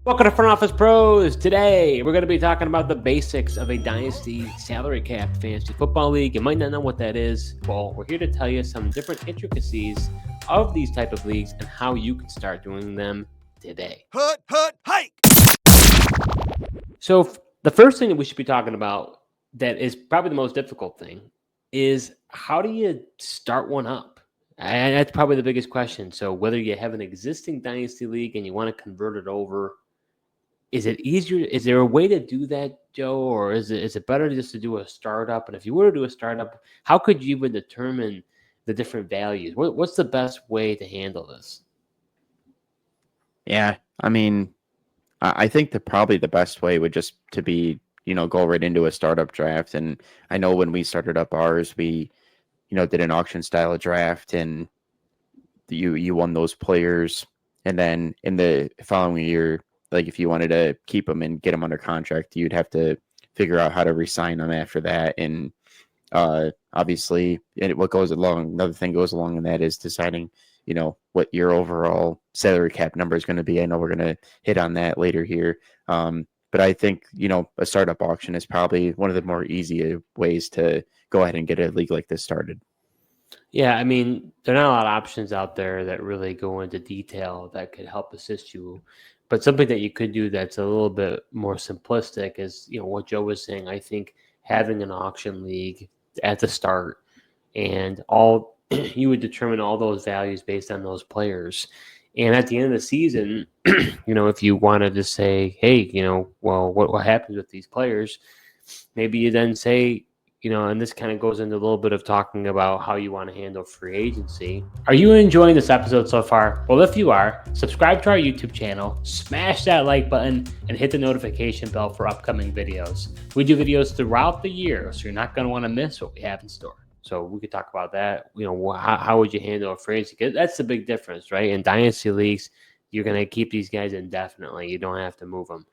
Welcome to Front Office Pros. Today, we're going to be talking about the basics of a Dynasty salary cap fantasy football league. You might not know what that is. Well, we're here to tell you some different intricacies of these type of leagues and how you can start doing them today. Hike! So, the first thing that we should be talking about that is probably the most difficult thing is how do you start one up? And that's probably the biggest question. So, whether you have an existing Dynasty league and you want to convert it over, is it easier? Is there a way to do that, Joe, or is it better just to do a startup? And if you were to do a startup, how could you even determine the different values? What's the best way to handle this? Yeah, I mean, I think probably the best way would just to be, go right into a startup draft. And I know when we started up ours, we, did an auction style draft, and you won those players. And then in the following year, like if you wanted to keep them and get them under contract, you'd have to figure out how to re-sign them after that. And obviously, what goes along, another thing goes along in that is deciding, what your overall salary cap number is going to be. I know we're going to hit on that later here. But I think, a startup auction is probably one of the more easy ways to go ahead and get a league like this started. Yeah, I mean, there are not a lot of options out there that really go into detail that could help assist you. But something that you could do that's a little bit more simplistic is, what Joe was saying. I think having an auction league at the start and all you would determine all those values based on those players. And at the end of the season, if you wanted to say, hey, well, what happens with these players? Maybe you then say, and this kind of goes into a little bit of talking about how you want to handle free agency. Are you enjoying this episode so far? Well, if you are, subscribe to our YouTube channel, smash that like button, and hit the notification bell for upcoming videos. We do videos throughout the year, so you're not going to want to miss what we have in store. So we could talk about that. How would you handle a free agency? Because that's the big difference, right? In Dynasty Leagues, you're going to keep these guys indefinitely. You don't have to move them.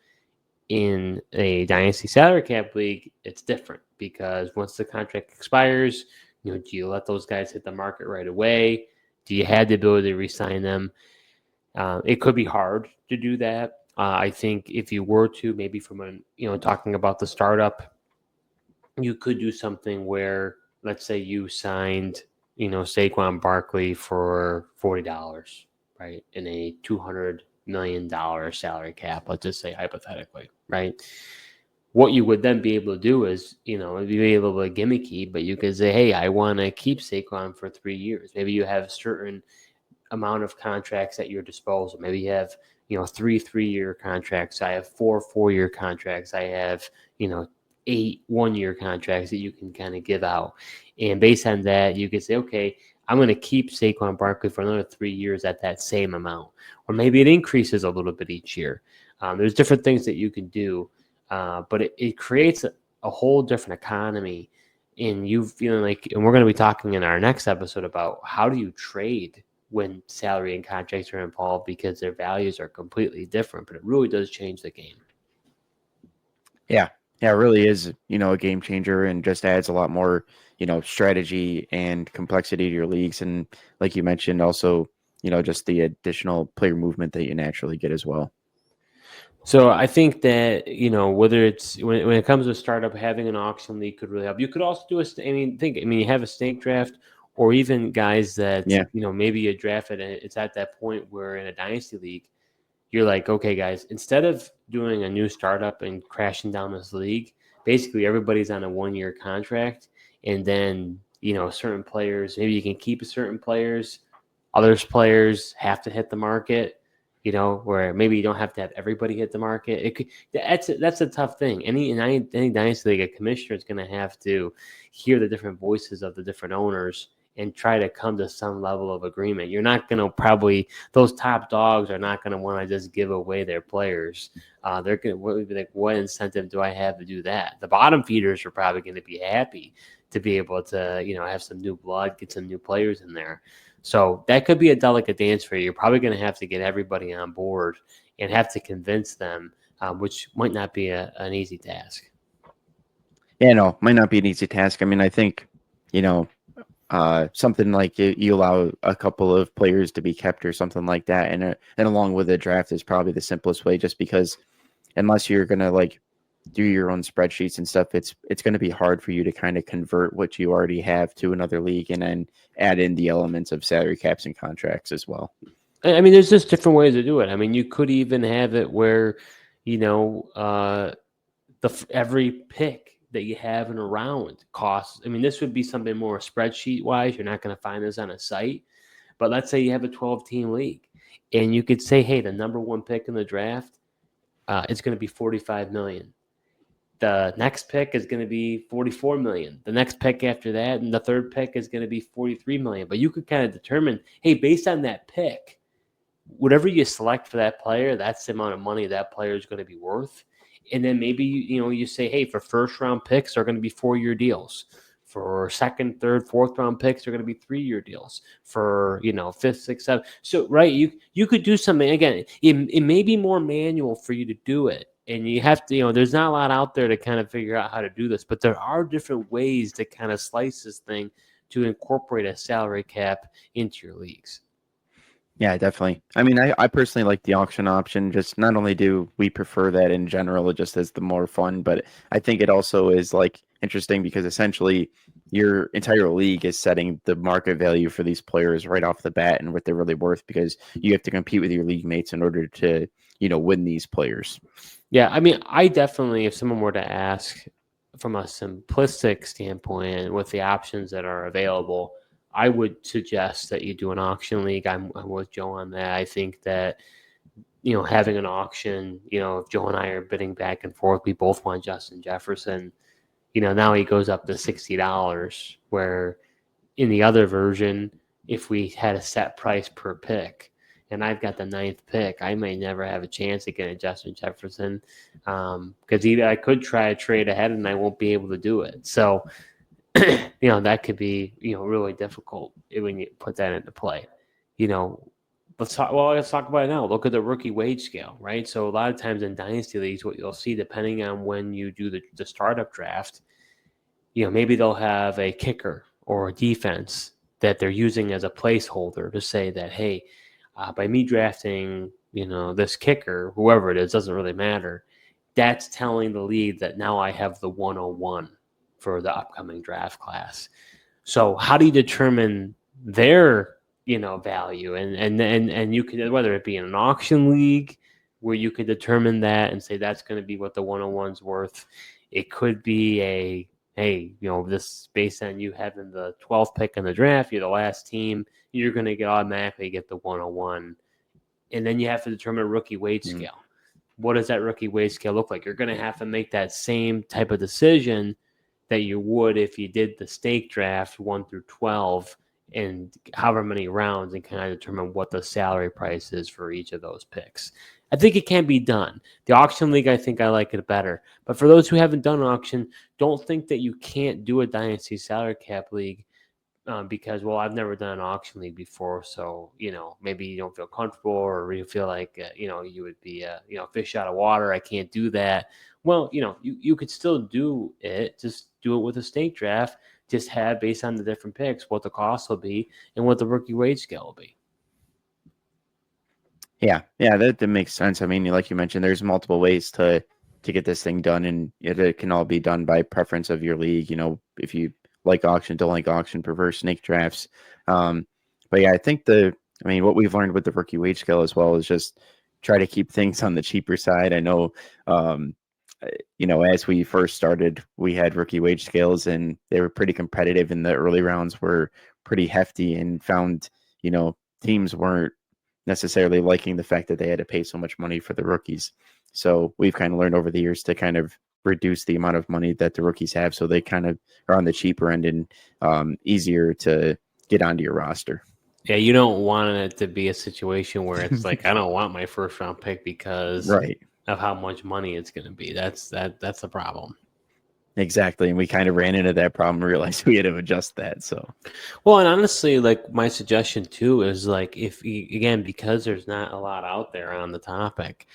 In a Dynasty salary cap league, it's different because once the contract expires, do you let those guys hit the market right away? Do you have the ability to re-sign them? It could be hard to do that. I think if you were to, maybe from talking about the startup, you could do something where, let's say you signed, Saquon Barkley for $40, right, in a $200 million salary cap, let's just say hypothetically, right? What you would then be able to do is, it'd be a little bit gimmicky, but you could say, hey, I want to keep Saquon for 3 years. Maybe you have a certain amount of contracts at your disposal. Maybe you have, 3-3-year contracts. I have 4-4-year contracts. I have, 8 1-year contracts that you can kind of give out. And based on that, you could say, okay, I'm going to keep Saquon Barkley for another 3 years at that same amount. Or maybe it increases a little bit each year. There's different things that you can do, but it creates a whole different economy. And you feeling like, and we're going to be talking in our next episode about how do you trade when salary and contracts are involved because their values are completely different, but it really does change the game. Yeah, it really is, a game changer and just adds a lot more, strategy and complexity to your leagues. And like you mentioned, also, just the additional player movement that you naturally get as well. So I think that, whether it's when it comes to startup, having an auction league could really help. You could also do you have a snake draft, or even guys that, maybe you draft it and it's at that point where in a Dynasty league, you're like, okay, guys, instead of doing a new startup and crashing down this league, basically everybody's on a 1-year contract. And then, certain players, maybe you can keep certain players, others players have to hit the market, where maybe you don't have to have everybody hit the market. That's a tough thing. Any Dynasty league, a commissioner is going to have to hear the different voices of the different owners and try to come to some level of agreement. You're not going to those top dogs are not going to want to just give away their players. They're going to be like, what incentive do I have to do that? The bottom feeders are probably going to be happy to be able to, have some new blood, get some new players in there. So that could be a delicate dance for you. You're probably going to have to get everybody on board and have to convince them, which might not be an easy task. Yeah, no, might not be an easy task. I mean, I think, something like you allow a couple of players to be kept or something like that, and along with the draft is probably the simplest way, just because unless you're gonna like do your own spreadsheets and stuff, it's going to be hard for you to kind of convert what you already have to another league and then add in the elements of salary caps and contracts as well. I mean, there's just different ways to do it. I mean, you could even have it where, every pick that you have in a round costs. I mean, this would be something more spreadsheet wise. You're not going to find this on a site, but let's say you have a 12-team league, and you could say, hey, the number one pick in the draft is going to be $45 million. The next pick is going to be $44 million. The next pick after that, and the third pick is going to be $43 million. But you could kind of determine, hey, based on that pick, whatever you select for that player, that's the amount of money that player is going to be worth. And then maybe you say, hey, for first round picks, they're going to be 4-year deals. For second, third, fourth round picks, they're going to be 3-year deals. For fifth, sixth, seventh. So right, you could do something again. It may be more manual for you to do it, and you have to there's not a lot out there to kind of figure out how to do this, but there are different ways to kind of slice this thing to incorporate a salary cap into your leagues. Yeah, definitely. I mean, I personally like the auction option. Just not only do we prefer that in general, it just is the more fun, but I think it also is like interesting because essentially your entire league is setting the market value for these players right off the bat and what they're really worth, because you have to compete with your league mates in order to, win these players. Yeah, I mean, I definitely, if someone were to ask from a simplistic standpoint with the options that are available, I would suggest that you do an auction league. I'm with Joe on that. I think that, having an auction, if Joe and I are bidding back and forth, we both want Justin Jefferson. Now he goes up to $60, where in the other version, if we had a set price per pick, and I've got the 9th pick, I may never have a chance at getting Justin Jefferson because either I could try to trade ahead and I won't be able to do it. So, that could be, really difficult when you put that into play. Let's talk about it now. Look at the rookie wage scale, right? So a lot of times in Dynasty Leagues, what you'll see, depending on when you do the startup draft, maybe they'll have a kicker or a defense that they're using as a placeholder to say that, hey, by me drafting, this kicker, whoever it is, doesn't really matter. That's telling the league that now I have the 101 for the upcoming draft class. So how do you determine their, value? And you could, whether it be in an auction league where you could determine that and say that's going to be what the 101's worth. It could be hey, this based on you having the 12th pick in the draft, you're the last team, you're going to automatically get the 101. And then you have to determine a rookie wage scale. What does that rookie wage scale look like? You're going to have to make that same type of decision that you would if you did the stake draft 1 through 12 and however many rounds, and kind of determine what the salary price is for each of those picks. I think it can be done. The auction league, I think I like it better. But for those who haven't done an auction, don't think that you can't do a dynasty salary cap league because, well, I've never done an auction league before. So, maybe you don't feel comfortable or you feel like, you would be, fish out of water. I can't do that. Well, you could still do it. Just do it with a stake draft. Just have, based on the different picks, what the cost will be and what the rookie wage scale will be. Yeah, that makes sense. I mean, like you mentioned, there's multiple ways to get this thing done, and it can all be done by preference of your league. If you like auction, don't like auction, prefer snake drafts. But yeah, I think what we've learned with the rookie wage scale as well is just try to keep things on the cheaper side. I know, as we first started, we had rookie wage scales and they were pretty competitive, and the early rounds were pretty hefty, and found, teams weren't necessarily liking the fact that they had to pay so much money for the rookies. So we've kind of learned over the years to kind of reduce the amount of money that the rookies have, so they kind of are on the cheaper end and easier to get onto your roster. Yeah, you don't want it to be a situation where it's like, I don't want my first round pick because of how much money it's going to be. That's the problem. Exactly. And we kind of ran into that problem and realized we had to adjust that. So, well, and honestly, like my suggestion too is like, if again, because there's not a lot out there on the topic,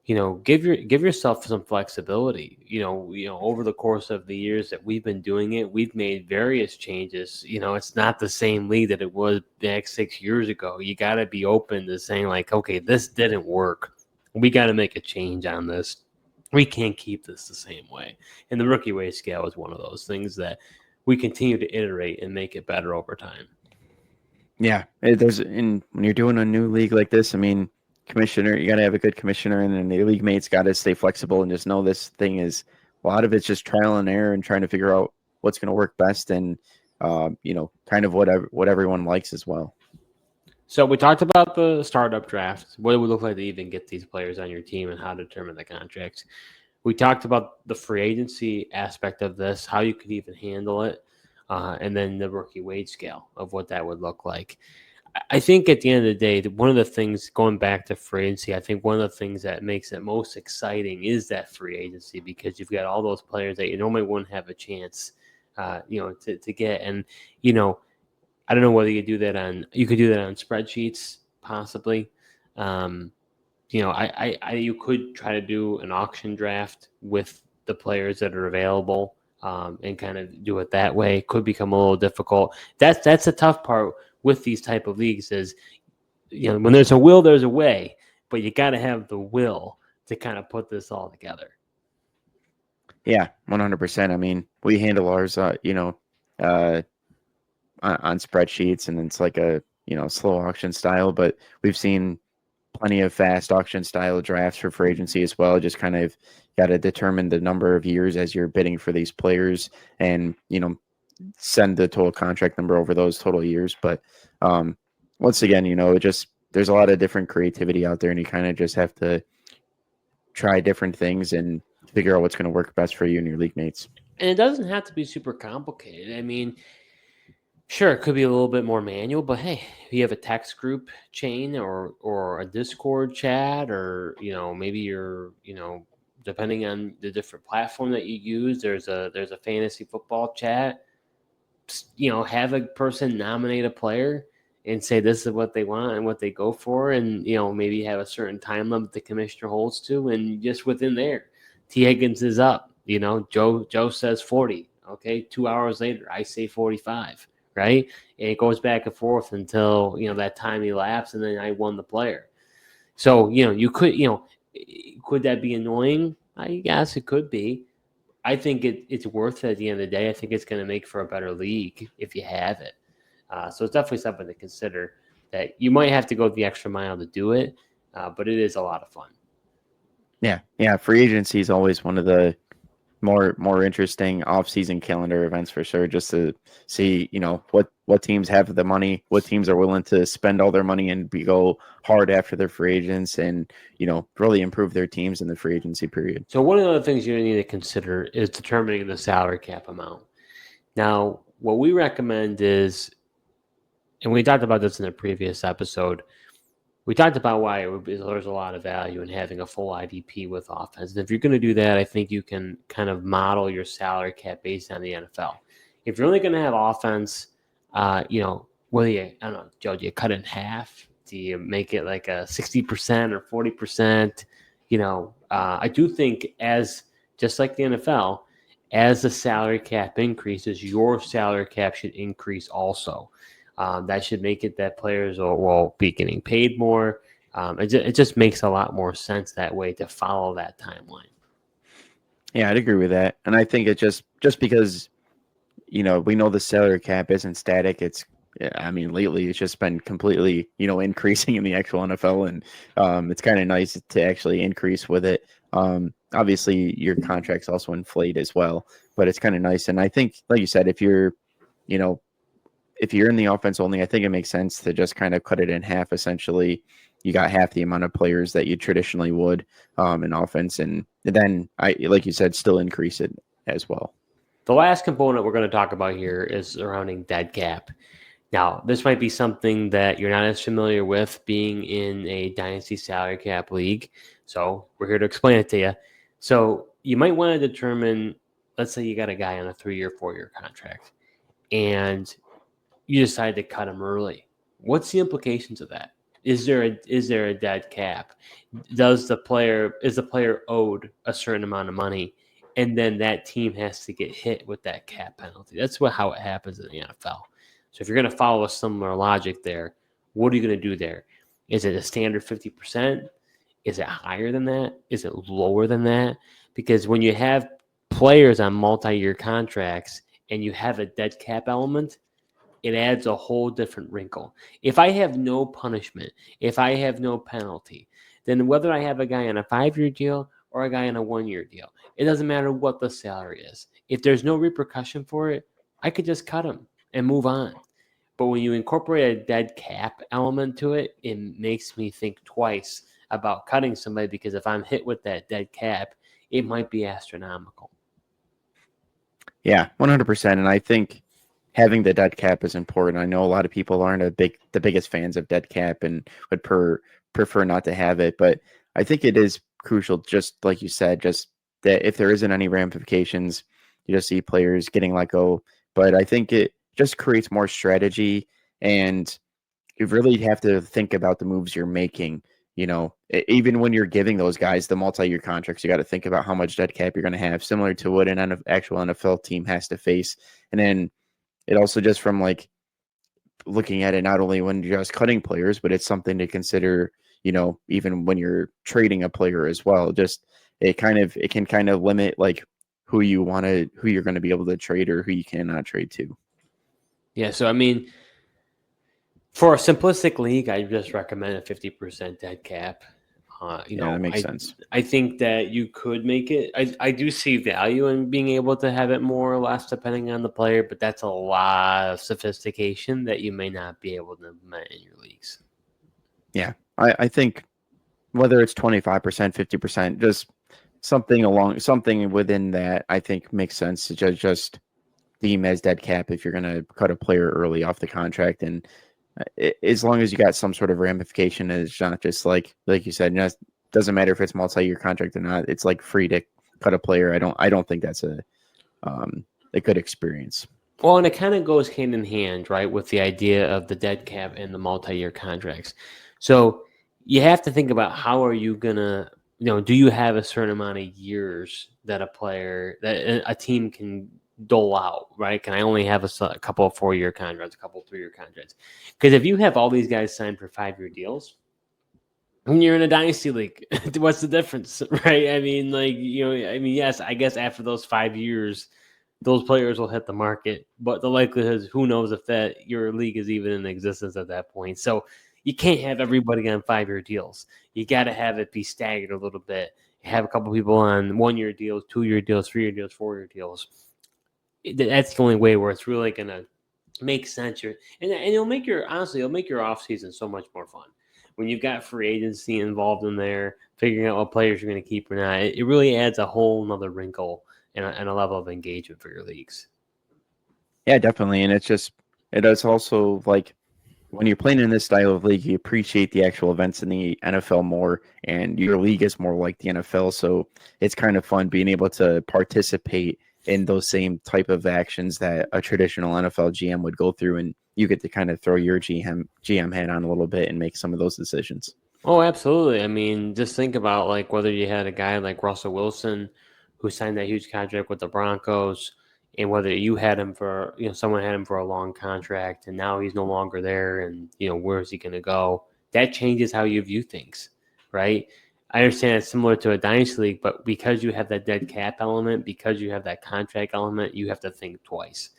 give yourself some flexibility. Over the course of the years that we've been doing it, we've made various changes. It's not the same league that it was back 6 years ago. You got to be open to saying like, okay, this didn't work. We got to make a change on this. We can't keep this the same way. And the rookie wage scale is one of those things that we continue to iterate and make it better over time. Yeah, when you're doing a new league like this, I mean, commissioner, you got to have a good commissioner, and then the league mates got to stay flexible and just know this thing is a lot of it's just trial and error and trying to figure out what's going to work best and kind of what everyone likes as well. So we talked about the startup draft, what it would look like to even get these players on your team and how to determine the contracts. We talked about the free agency aspect of this, how you could even handle it, and then the rookie wage scale of what that would look like. I think at the end of the day, one of the things, going back to free agency, I think one of the things that makes it most exciting is that free agency, because you've got all those players that you normally wouldn't have a chance, to get. And, I don't know whether you could do that on spreadsheets, possibly. You could try to do an auction draft with the players that are available, and kind of do it that way. It could become a little difficult. That's the tough part with these type of leagues is, when there's a will, there's a way, but you got to have the will to kind of put this all together. Yeah, 100%. I mean, we handle ours, on spreadsheets, and it's like a slow auction style, but we've seen plenty of fast auction style drafts for free agency as well. Just kind of got to determine the number of years as you're bidding for these players, and send the total contract number over those total years. But once again, there's a lot of different creativity out there, and you kind of just have to try different things and figure out what's going to work best for you and your league mates. And it doesn't have to be super complicated. I mean, sure, it could be a little bit more manual, but hey, if you have a text group chain or a Discord chat, or maybe you're depending on the different platform that you use, there's a fantasy football chat. Have a person nominate a player and say this is what they want and what they go for, and maybe have a certain time limit the commissioner holds to, and just within there, T. Higgins is up. Joe says 40. Okay, 2 hours later, I say 45. Right? And it goes back and forth until, that time elapsed, and then I won the player. So, you could, could that be annoying? I guess it could be. I think it's worth it at the end of the day. I think it's going to make for a better league if you have it. So it's definitely something to consider, that you might have to go the extra mile to do it, but it is a lot of fun. Yeah. Free agency is always one of the more interesting off-season calendar events for sure, just to see what teams have the money, what teams are willing to spend all their money and go hard after their free agents, and really improve their teams in the free agency period. So one of the other things you need to consider is determining the salary cap amount. Now, what we recommend is, and we talked about this in a previous episode, we talked about why there's a lot of value in having a full IDP with offense. And if you're going to do that, I think you can kind of model your salary cap based on the NFL. If you're only going to have offense, whether you, I don't know, Joe, do you cut it in half? Do you make it like a 60% or 40%? I do think, just like the NFL, as the salary cap increases, your salary cap should increase also. That should make it that players will be getting paid more. It just makes a lot more sense that way, to follow that timeline. Yeah, I'd agree with that. And I think it just because, we know the salary cap isn't static. Lately it's just been completely, increasing in the actual NFL, and it's kind of nice to actually increase with it. Obviously your contracts also inflate as well, but it's kind of nice. And I think, like you said, if you're in the offense only, I think it makes sense to just kind of cut it in half. Essentially, you got half the amount of players that you traditionally would in offense, and then like you said, still increase it as well. The last component we're going to talk about here is surrounding dead cap. Now, this might be something that you're not as familiar with, being in a Dynasty salary cap league. So we're here to explain it to you. So you might want to determine, let's say you got a guy on a 3-year, 4-year contract, and you decide to cut him early. What's the implications of that? Is there a dead cap? Is the player owed a certain amount of money, and then that team has to get hit with that cap penalty? That's how it happens in the NFL. So if you're going to follow a similar logic there, what are you going to do there? Is it a standard 50%? Is it higher than that? Is it lower than that? Because when you have players on multi-year contracts and you have a dead cap element, it adds a whole different wrinkle. If I have no punishment, if I have no penalty, then whether I have a guy on a 5-year deal or a guy on a 1-year deal, it doesn't matter what the salary is. If there's no repercussion for it, I could just cut him and move on. But when you incorporate a dead cap element to it, it makes me think twice about cutting somebody, because if I'm hit with that dead cap, it might be astronomical. Yeah, 100%. And I think having the dead cap is important. I know a lot of people aren't the biggest fans of dead cap and would prefer not to have it, but I think it is crucial, just like you said, just that if there isn't any ramifications, you just see players getting let go. But I think it just creates more strategy, and you really have to think about the moves you're making. Even when you're giving those guys the multi-year contracts, you got to think about how much dead cap you're going to have, similar to what an actual NFL team has to face. And then it also, just from like looking at it, not only when you're just cutting players, but it's something to consider, even when you're trading a player as well. Just it can kind of limit like who you're going to be able to trade or who you cannot trade to. Yeah. So, I mean, for a simplistic league, I just recommend a 50% dead cap. That makes sense. I think that you could make it. I do see value in being able to have it more or less depending on the player, but that's a lot of sophistication that you may not be able to implement in your leagues. Yeah, I think whether it's 25%, 50%, just something within that, I think makes sense to just deem as dead cap if you're going to cut a player early off the contract. And as long as you got some sort of ramification, it's not just like you said, it doesn't matter if it's multi-year contract or not. It's like free to cut a player. I don't think that's a good experience. Well, and it kind of goes hand in hand, right, with the idea of the dead cap and the multi-year contracts. So you have to think about, how are you gonna, do you have a certain amount of years that a team can dole out, right? Can I only have a couple of 4-year contracts, a couple of 3-year contracts? Because if you have all these guys signed for 5-year deals, when you're in a dynasty league, what's the difference, right? I mean, yes, I guess after those 5 years, those players will hit the market, but the likelihood is, who knows if that your league is even in existence at that point. So you can't have everybody on 5-year deals. You got to have it be staggered a little bit. Have a couple people on 1-year deals, 2-year deals, 3-year deals, 4-year deals. That's the only way where it's really going to make sense. And it'll make your off season so much more fun when you've got free agency involved in there, figuring out what players you're going to keep or not. It really adds a whole nother wrinkle and a level of engagement for your leagues. Yeah, definitely. And it's also like, when you're playing in this style of league, you appreciate the actual events in the NFL more, and your league is more like the NFL. So it's kind of fun being able to participate in those same type of actions that a traditional NFL GM would go through, and you get to kind of throw your GM hat on a little bit and make some of those decisions. Oh, absolutely. I mean, just think about like whether you had a guy like Russell Wilson who signed that huge contract with the Broncos, and whether you had him for, someone had him for a long contract and now he's no longer there, and, where is he going to go? That changes how you view things, right? I understand it's similar to a dynasty league, but because you have that dead cap element, because you have that contract element, you have to think twice.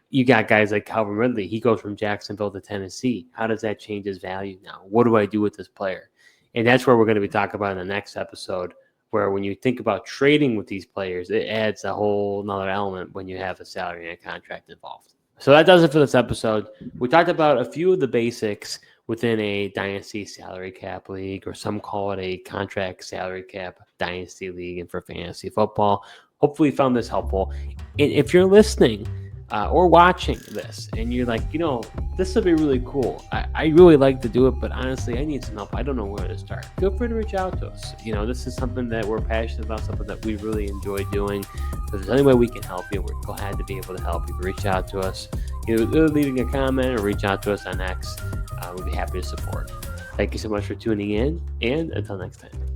You got guys like Calvin Ridley. He goes from Jacksonville to Tennessee. How does that change his value now? What do I do with this player? And that's where we're going to be talking about in the next episode, where when you think about trading with these players, it adds a whole nother element when you have a salary and a contract involved. So that does it for this episode. We talked about a few of the basics within a dynasty salary cap league, or some call it a contract salary cap dynasty league, and for fantasy football. Hopefully you found this helpful. And if you're listening or watching this and you're like, this would be really cool, I really like to do it, but honestly, I need some help, I don't know where to start, feel free to reach out to us. This is something that we're passionate about, something that we really enjoy doing. If there's any way we can help you, we're glad to be able to help you. Reach out to us, either leaving a comment or reach out to us on X. We'd be happy to support. Thank you so much for tuning in, and until next time.